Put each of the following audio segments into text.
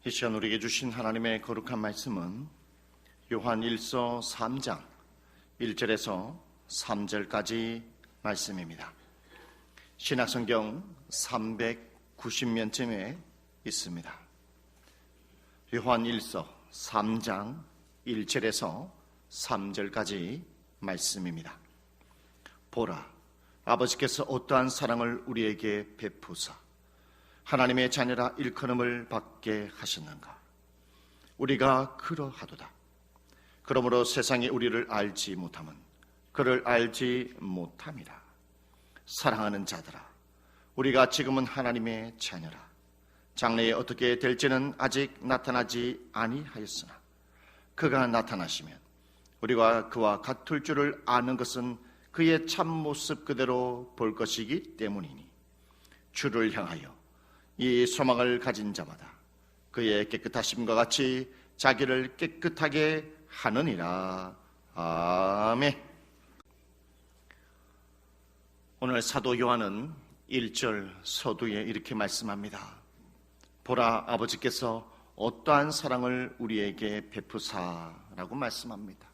이 시간 우리에게 주신 하나님의 거룩한 말씀은 요한 1서 3장 1절에서 3절까지 말씀입니다. 신약성경 390면쯤에 있습니다. 요한 1서 3장 1절에서 3절까지 말씀입니다. 보라, 아버지께서 어떠한 사랑을 우리에게 베푸사 하나님의 자녀라 일컬음을 받게 하셨는가. 우리가 그러하도다. 그러므로 세상이 우리를 알지 못함은 그를 알지 못함이라. 사랑하는 자들아, 우리가 지금은 하나님의 자녀라. 장래에 어떻게 될지는 아직 나타나지 아니하였으나 그가 나타나시면 우리가 그와 같을 줄을 아는 것은 그의 참모습 그대로 볼 것이기 때문이니 주를 향하여 이 소망을 가진 자마다 그의 깨끗하심과 같이 자기를 깨끗하게 하느니라. 아멘. 오늘 사도 요한은 1절 서두에 이렇게 말씀합니다. 보라, 아버지께서 어떠한 사랑을 우리에게 베푸사라고 말씀합니다.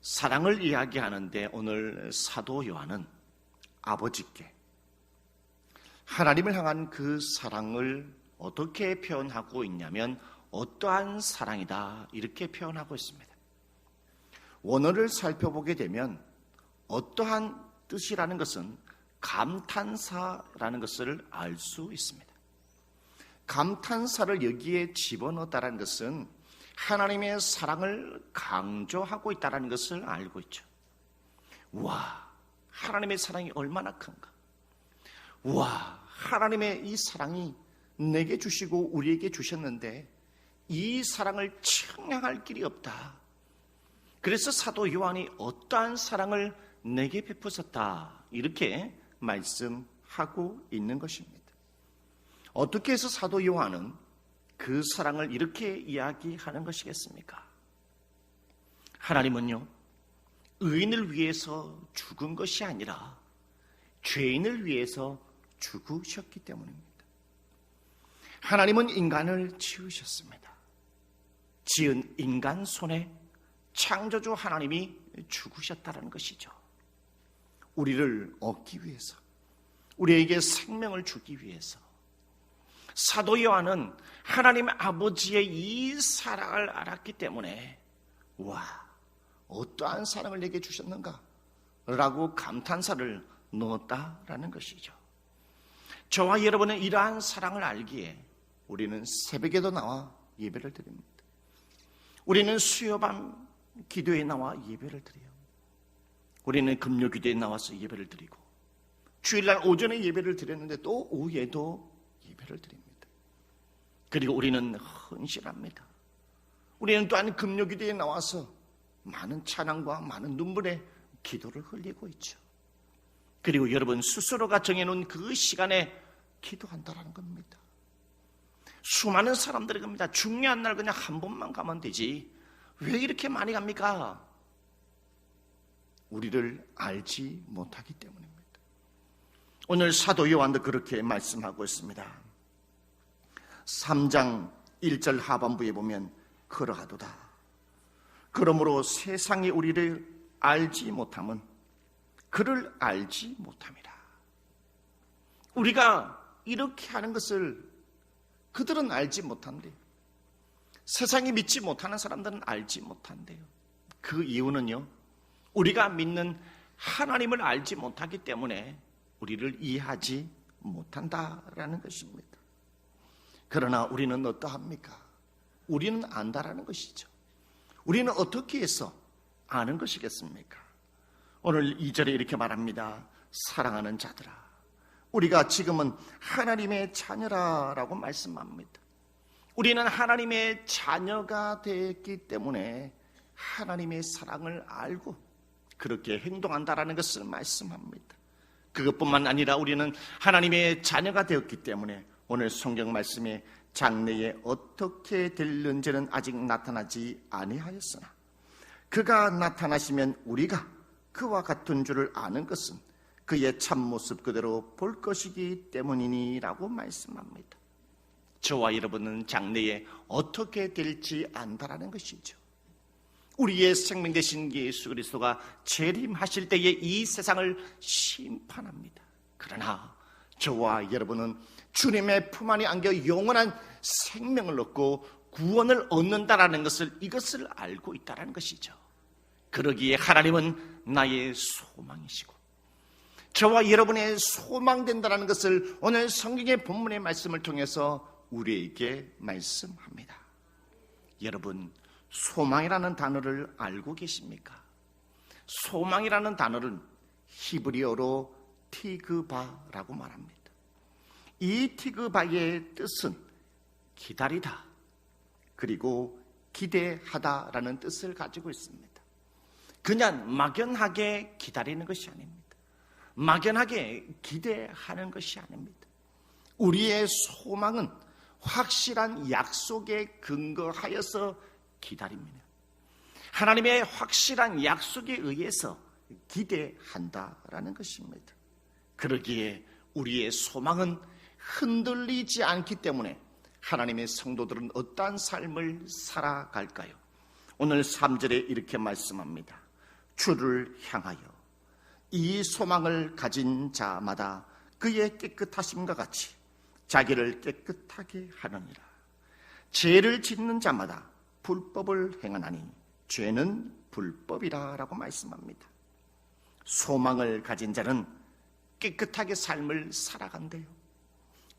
사랑을 이야기하는데 오늘 사도 요한은 아버지께 하나님을 향한 그 사랑을 어떻게 표현하고 있냐면 어떠한 사랑이다 이렇게 표현하고 있습니다. 원어를 살펴보게 되면 어떠한 뜻이라는 것은 감탄사라는 것을 알 수 있습니다. 감탄사를 여기에 집어넣었다는 것은 하나님의 사랑을 강조하고 있다는 것을 알고 있죠. 와, 하나님의 사랑이 얼마나 큰가. 와, 하나님의 이 사랑이 내게 주시고 우리에게 주셨는데 이 사랑을 측량할 길이 없다. 그래서 사도 요한이 어떠한 사랑을 내게 베푸셨다 이렇게 말씀하고 있는 것입니다. 어떻게 해서 사도 요한은 그 사랑을 이렇게 이야기하는 것이겠습니까? 하나님은요, 의인을 위해서 죽은 것이 아니라 죄인을 위해서 죽으셨기 때문입니다. 하나님은 인간을 지으셨습니다. 지은 인간 손에 창조주 하나님이 죽으셨다는 것이죠. 우리를 얻기 위해서, 우리에게 생명을 주기 위해서. 사도 요한은 하나님 아버지의 이 사랑을 알았기 때문에 와, 어떠한 사랑을 내게 주셨는가 라고 감탄사를 넣었다라는 것이죠. 저와 여러분은 이러한 사랑을 알기에 우리는 새벽에도 나와 예배를 드립니다. 우리는 수요밤 기도에 나와 예배를 드려요. 우리는 금요 기도에 나와서 예배를 드리고 주일날 오전에 예배를 드렸는데 또 오후에도 예배를 드립니다. 그리고 우리는 헌신합니다. 우리는 또한 금요 기도에 나와서 많은 찬양과 많은 눈물의 기도를 흘리고 있죠. 그리고 여러분 스스로가 정해놓은 그 시간에 기도한다는 겁니다. 수많은 사람들이 겁니다. 중요한 날 그냥 한 번만 가면 되지 왜 이렇게 많이 갑니까? 우리를 알지 못하기 때문입니다. 오늘 사도 요한도 그렇게 말씀하고 있습니다. 3장 1절 하반부에 보면 그러하도다. 그러므로 세상이 우리를 알지 못함은 그를 알지 못함이라. 우리가 이렇게 하는 것을 그들은 알지 못한대요. 세상이 믿지 못하는 사람들은 알지 못한대요. 그 이유는요, 우리가 믿는 하나님을 알지 못하기 때문에 우리를 이해하지 못한다라는 것입니다. 그러나 우리는 어떠합니까? 우리는 안다라는 것이죠. 우리는 어떻게 해서 아는 것이겠습니까? 오늘 2절에 이렇게 말합니다. 사랑하는 자들아, 우리가 지금은 하나님의 자녀라고 말씀합니다. 우리는 하나님의 자녀가 됐기 때문에 하나님의 사랑을 알고 그렇게 행동한다라는 것을 말씀합니다. 그것뿐만 아니라 우리는 하나님의 자녀가 되었기 때문에 오늘 성경 말씀에 장래에 어떻게 될는지는 아직 나타나지 아니하였으나 그가 나타나시면 우리가 그와 같은 줄을 아는 것은 그의 참모습 그대로 볼 것이기 때문이니 라고 말씀합니다. 저와 여러분은 장래에 어떻게 될지 안다라는 것이죠. 우리의 생명 되신 예수 그리스도가 재림하실 때에 이 세상을 심판합니다. 그러나 저와 여러분은 주님의 품 안에 안겨 영원한 생명을 얻고 구원을 얻는다라는 이것을 알고 있다는 것이죠. 그러기에 하나님은 나의 소망이시고 저와 여러분의 소망된다는 것을 오늘 성경의 본문의 말씀을 통해서 우리에게 말씀합니다. 여러분, 소망이라는 단어를 알고 계십니까? 소망이라는 단어는 히브리어로 티그바라고 말합니다. 이 티그바의 뜻은 기다리다 그리고 기대하다라는 뜻을 가지고 있습니다. 그냥 막연하게 기다리는 것이 아닙니다. 막연하게 기대하는 것이 아닙니다. 우리의 소망은 확실한 약속에 근거하여서 기다립니다. 하나님의 확실한 약속에 의해서 기대한다라는 것입니다. 그러기에 우리의 소망은 흔들리지 않기 때문에 하나님의 성도들은 어떠한 삶을 살아갈까요? 오늘 3절에 이렇게 말씀합니다. 주를 향하여 이 소망을 가진 자마다 그의 깨끗하심과 같이 자기를 깨끗하게 하느니라. 죄를 짓는 자마다 불법을 행하나니 죄는 불법이라 라고 말씀합니다. 소망을 가진 자는 깨끗하게 삶을 살아간대요.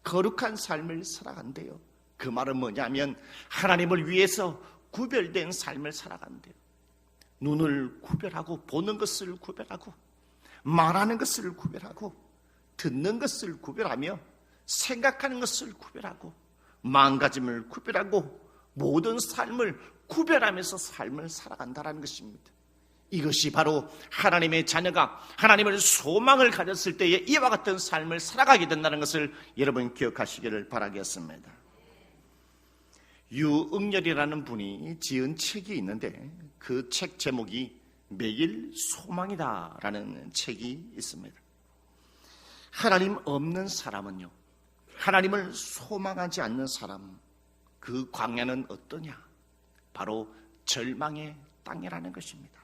거룩한 삶을 살아간대요. 그 말은 뭐냐면 하나님을 위해서 구별된 삶을 살아간대요. 눈을 구별하고 보는 것을 구별하고 말하는 것을 구별하고 듣는 것을 구별하며 생각하는 것을 구별하고 마음가짐을 구별하고 모든 삶을 구별하면서 삶을 살아간다는 것입니다. 이것이 바로 하나님의 자녀가 하나님을 소망을 가졌을 때에 이와 같은 삶을 살아가게 된다는 것을 여러분 기억하시기를 바라겠습니다. 유응열이라는 분이 지은 책이 있는데 그 책 제목이 매일 소망이다 라는 책이 있습니다. 하나님 없는 사람은요, 하나님을 소망하지 않는 사람, 그 광야는 어떠냐? 바로 절망의 땅이라는 것입니다.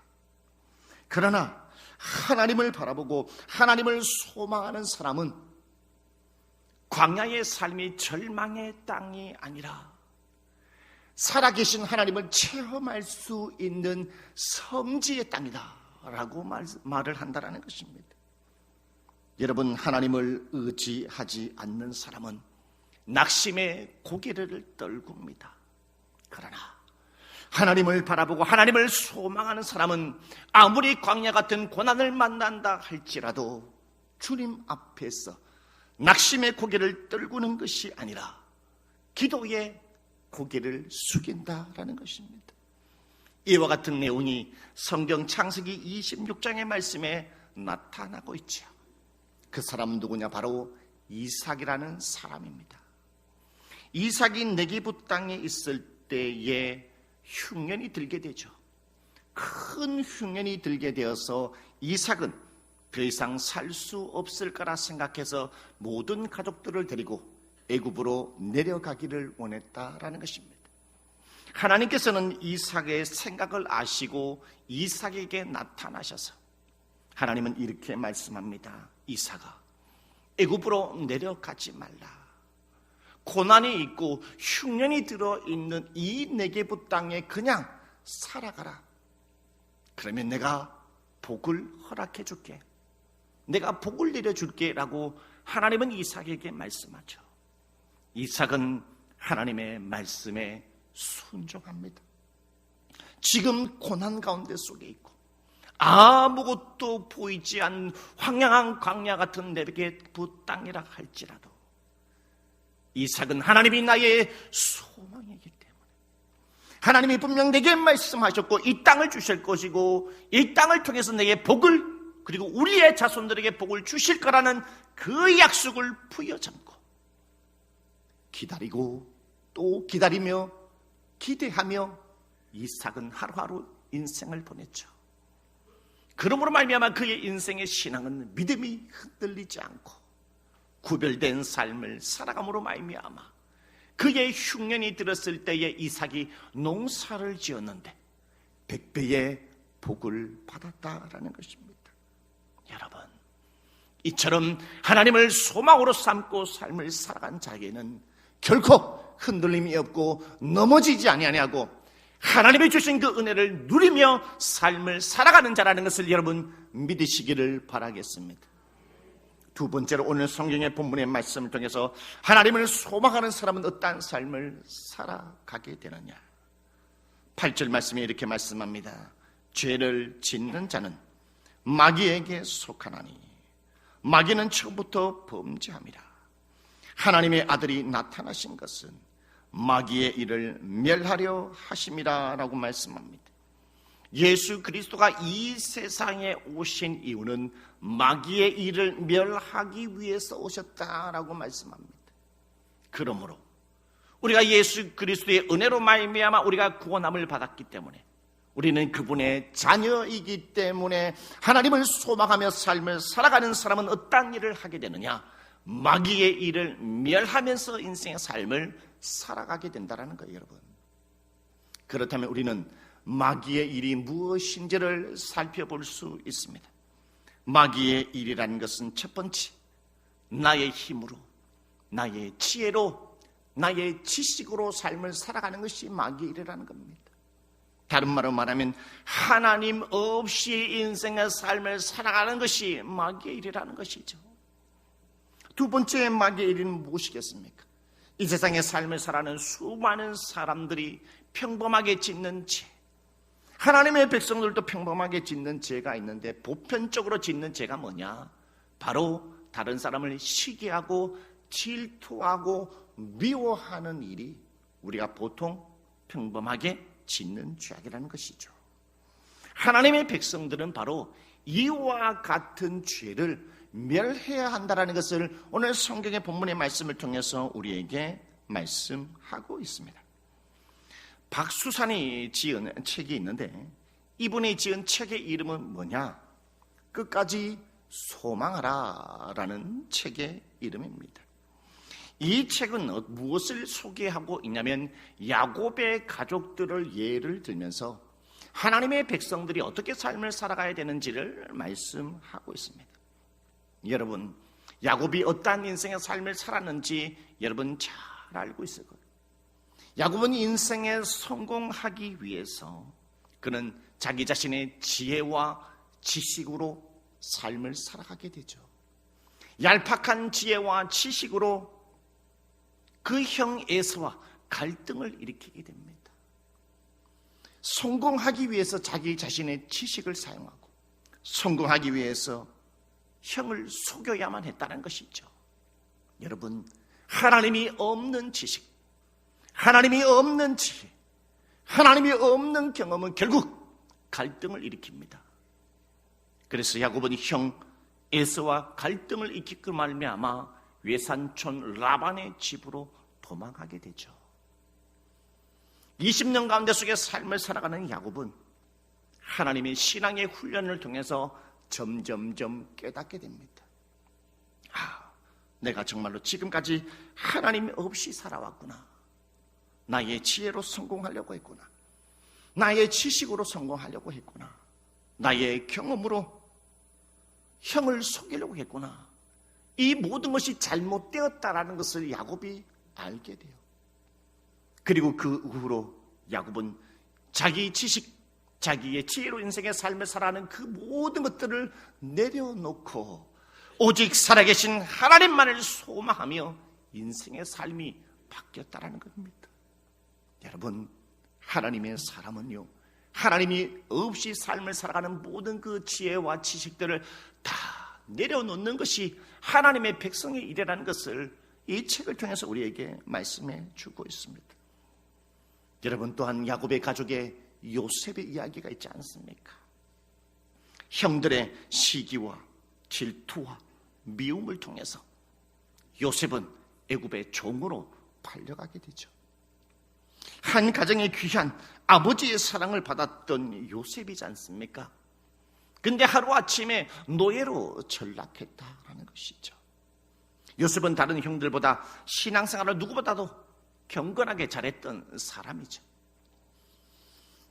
그러나 하나님을 바라보고 하나님을 소망하는 사람은 광야의 삶이 절망의 땅이 아니라 살아계신 하나님을 체험할 수 있는 성지의 땅이다 라고 말을 한다는 것입니다. 여러분, 하나님을 의지하지 않는 사람은 낙심의 고개를 떨굽니다. 그러나 하나님을 바라보고 하나님을 소망하는 사람은 아무리 광야 같은 고난을 만난다 할지라도 주님 앞에서 낙심의 고개를 떨구는 것이 아니라 기도의 고개를 숙인다라는 것입니다. 이와 같은 내용이 성경 창세기 26장의 말씀에 나타나고 있죠. 그 사람은 누구냐? 바로 이삭이라는 사람입니다. 이삭이 네게부 땅에 있을 때에 흉년이 들게 되죠. 큰 흉년이 들게 되어서 이삭은 더 이상 살 수 없을 거라 생각해서 모든 가족들을 데리고 애굽으로 내려가기를 원했다라는 것입니다. 하나님께서는 이삭의 생각을 아시고 이삭에게 나타나셔서 하나님은 이렇게 말씀합니다. 이삭아, 애굽으로 내려가지 말라. 고난이 있고 흉년이 들어있는 이 네게부 땅에 그냥 살아가라. 그러면 내가 복을 허락해 줄게. 내가 복을 내려줄게 라고 하나님은 이삭에게 말씀하죠. 이삭은 하나님의 말씀에 순종합니다. 지금 고난 가운데 속에 있고 아무것도 보이지 않는 황량한 광야 같은 네게부 땅이라 할지라도 이삭은 하나님이 나의 소망이기 때문에 하나님이 분명 내게 말씀하셨고 이 땅을 주실 것이고 이 땅을 통해서 내게 복을 그리고 우리의 자손들에게 복을 주실 거라는 그 약속을 부여잡고 기다리고 또 기다리며 기대하며 이삭은 하루하루 인생을 보냈죠. 그러므로 말미암아 그의 인생의 신앙은 믿음이 흔들리지 않고 구별된 삶을 살아감으로 말미암아 그의 흉년이 들었을 때에 이삭이 농사를 지었는데 100배의 복을 받았다라는 것입니다. 여러분, 이처럼 하나님을 소망으로 삼고 삶을 살아간 자에게는 결코 흔들림이 없고 넘어지지 아니하고 하나님이 주신 그 은혜를 누리며 삶을 살아가는 자라는 것을 여러분 믿으시기를 바라겠습니다. 두 번째로 오늘 성경의 본문의 말씀을 통해서 하나님을 소망하는 사람은 어떠한 삶을 살아가게 되느냐. 8절 말씀에 이렇게 말씀합니다. 죄를 짓는 자는 마귀에게 속하나니 마귀는 처음부터 범죄함이라. 하나님의 아들이 나타나신 것은 마귀의 일을 멸하려 하심이라 라고 말씀합니다. 예수 그리스도가 이 세상에 오신 이유는 마귀의 일을 멸하기 위해서 오셨다라고 말씀합니다. 그러므로 우리가 예수 그리스도의 은혜로 말미암아 우리가 구원함을 받았기 때문에 우리는 그분의 자녀이기 때문에 하나님을 소망하며 삶을 살아가는 사람은 어떤 일을 하게 되느냐? 마귀의 일을 멸하면서 인생의 삶을 살아가게 된다는 거예요, 여러분. 그렇다면 우리는 마귀의 일이 무엇인지를 살펴볼 수 있습니다. 마귀의 일이라는 것은 첫 번째, 나의 힘으로, 나의 지혜로, 나의 지식으로 삶을 살아가는 것이 마귀의 일이라는 겁니다. 다른 말로 말하면 하나님 없이 인생의 삶을 살아가는 것이 마귀의 일이라는 것이죠. 두 번째 마귀의 일은 무엇이겠습니까? 이 세상의 삶을 살아가는 수많은 사람들이 평범하게 짓는 죄, 하나님의 백성들도 평범하게 짓는 죄가 있는데 보편적으로 짓는 죄가 뭐냐? 바로 다른 사람을 시기하고 질투하고 미워하는 일이 우리가 보통 평범하게 짓는 죄악이라는 것이죠. 하나님의 백성들은 바로 이와 같은 죄를 멸해야 한다는 것을 오늘 성경의 본문의 말씀을 통해서 우리에게 말씀하고 있습니다. 박수산이 지은 책이 있는데 이분이 지은 책의 이름은 뭐냐? 끝까지 소망하라 라는 책의 이름입니다. 이 책은 무엇을 소개하고 있냐면 야곱의 가족들을 예를 들면서 하나님의 백성들이 어떻게 삶을 살아가야 되는지를 말씀하고 있습니다. 여러분, 야곱이 어떠한 인생의 삶을 살았는지 여러분 잘 알고 있을 거예요. 야곱은 인생에 성공하기 위해서 그는 자기 자신의 지혜와 지식으로 삶을 살아가게 되죠. 얄팍한 지혜와 지식으로 그 형 에서와 갈등을 일으키게 됩니다. 성공하기 위해서 자기 자신의 지식을 사용하고 성공하기 위해서 형을 속여야만 했다는 것이죠. 여러분, 하나님이 없는 지식, 하나님이 없는 지혜, 하나님이 없는 경험은 결국 갈등을 일으킵니다. 그래서 야곱은 형 에서와 갈등을 일으키고 말미암아 외삼촌 라반의 집으로 도망가게 되죠. 20년 가운데 속에 삶을 살아가는 야곱은 하나님의 신앙의 훈련을 통해서 점점점 깨닫게 됩니다. 내가 정말로 지금까지 하나님 없이 살아왔구나. 나의 지혜로 성공하려고 했구나. 나의 지식으로 성공하려고 했구나. 나의 경험으로 형을 속이려고 했구나. 이 모든 것이 잘못되었다라는 것을 야곱이 알게 돼요. 그리고 그 후로 야곱은 자기 지식, 자기의 지혜로 인생의 삶을 살아가는 그 모든 것들을 내려놓고 오직 살아계신 하나님만을 소망하며 인생의 삶이 바뀌었다라는 겁니다. 여러분, 하나님의 사람은요, 하나님이 없이 삶을 살아가는 모든 그 지혜와 지식들을 다 내려놓는 것이 하나님의 백성의 일이라는 것을 이 책을 통해서 우리에게 말씀해 주고 있습니다. 여러분, 또한 야곱의 가족의 요셉의 이야기가 있지 않습니까? 형들의 시기와 질투와 미움을 통해서 요셉은 애굽의 종으로 팔려가게 되죠. 한 가정의 귀한 아버지의 사랑을 받았던 요셉이지 않습니까? 근데 하루아침에 노예로 전락했다라는 것이죠. 요셉은 다른 형들보다 신앙생활을 누구보다도 경건하게 잘했던 사람이죠.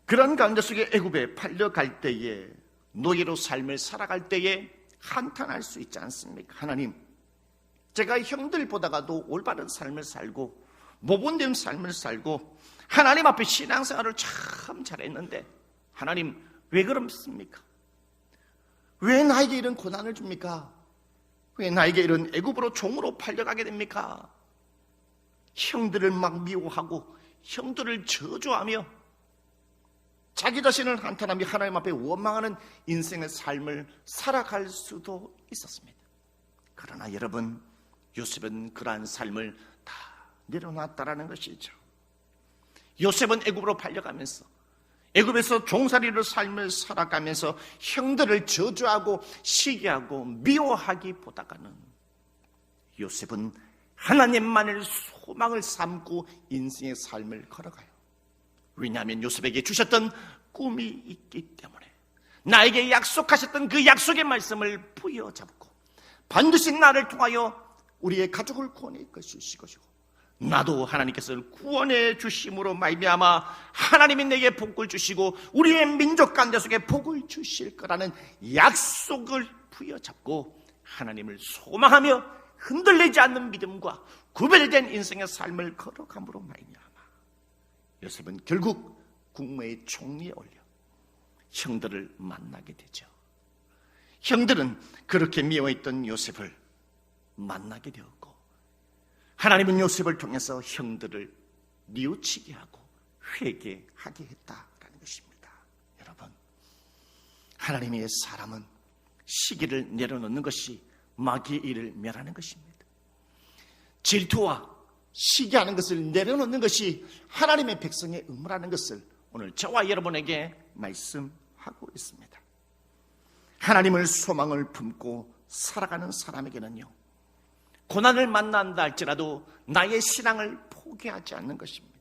그런 가운데 속에 애굽에 팔려갈 때에, 노예로 삶을 살아갈 때에 한탄할 수 있지 않습니까? 하나님, 제가 형들보다가도 올바른 삶을 살고 모범된 삶을 살고 하나님 앞에 신앙생활을 참 잘했는데 하나님 왜 그렇습니까? 왜 나에게 이런 고난을 줍니까? 왜 나에게 이런 애굽으로 종으로 팔려가게 됩니까? 형들을 막 미워하고 형들을 저주하며 자기 자신을 한탄하며 하나님 앞에 원망하는 인생의 삶을 살아갈 수도 있었습니다. 그러나 여러분, 요셉은 그러한 삶을 다 내려놨다라는 것이죠. 요셉은 애굽으로 팔려가면서 애굽에서 종살이로 삶을 살아가면서 형들을 저주하고 시기하고 미워하기보다는 요셉은 하나님만을 소망을 삼고 인생의 삶을 걸어가요. 왜냐하면 요셉에게 주셨던 꿈이 있기 때문에, 나에게 약속하셨던 그 약속의 말씀을 부여잡고 반드시 나를 통하여 우리의 가족을 구원해 주실 것이고 나도 하나님께서 구원해 주심으로 말미암아 하나님이 내게 복을 주시고 우리의 민족 가운데 속에 복을 주실 거라는 약속을 부여잡고 하나님을 소망하며 흔들리지 않는 믿음과 구별된 인생의 삶을 걸어감으로 말미암아 요셉은 결국 국무의 총리에 올려 형들을 만나게 되죠. 형들은 그렇게 미워했던 요셉을 만나게 되었고 하나님은 요셉을 통해서 형들을 뉘우치게 하고 회개하게 했다라는 것입니다. 여러분, 하나님의 사람은 시기를 내려놓는 것이 마귀의 일을 멸하는 것입니다. 질투와 시기하는 것을 내려놓는 것이 하나님의 백성의 의무라는 것을 오늘 저와 여러분에게 말씀하고 있습니다. 하나님을 소망을 품고 살아가는 사람에게는요, 고난을 만난다 할지라도 나의 신앙을 포기하지 않는 것입니다.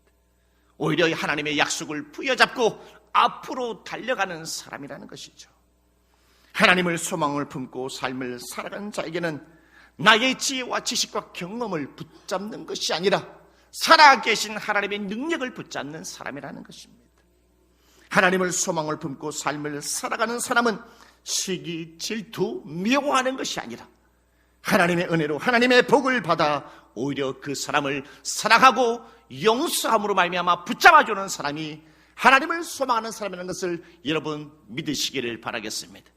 오히려 하나님의 약속을 부여잡고 앞으로 달려가는 사람이라는 것이죠. 하나님을 소망을 품고 삶을 살아가는 자에게는 나의 지혜와 지식과 경험을 붙잡는 것이 아니라 살아계신 하나님의 능력을 붙잡는 사람이라는 것입니다. 하나님을 소망을 품고 삶을 살아가는 사람은 시기, 질투, 미워하는 것이 아니라 하나님의 은혜로 하나님의 복을 받아 오히려 그 사람을 사랑하고 용서함으로 말미암아 붙잡아주는 사람이 하나님을 소망하는 사람이라는 것을 여러분 믿으시기를 바라겠습니다.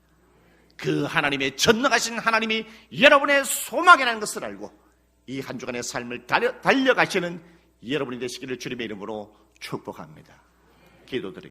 그 하나님의 전능하신 하나님이 여러분의 소망이라는 것을 알고 이 한 주간의 삶을 달려가시는 여러분이 되시기를 주님의 이름으로 축복합니다. 기도드리겠습니다.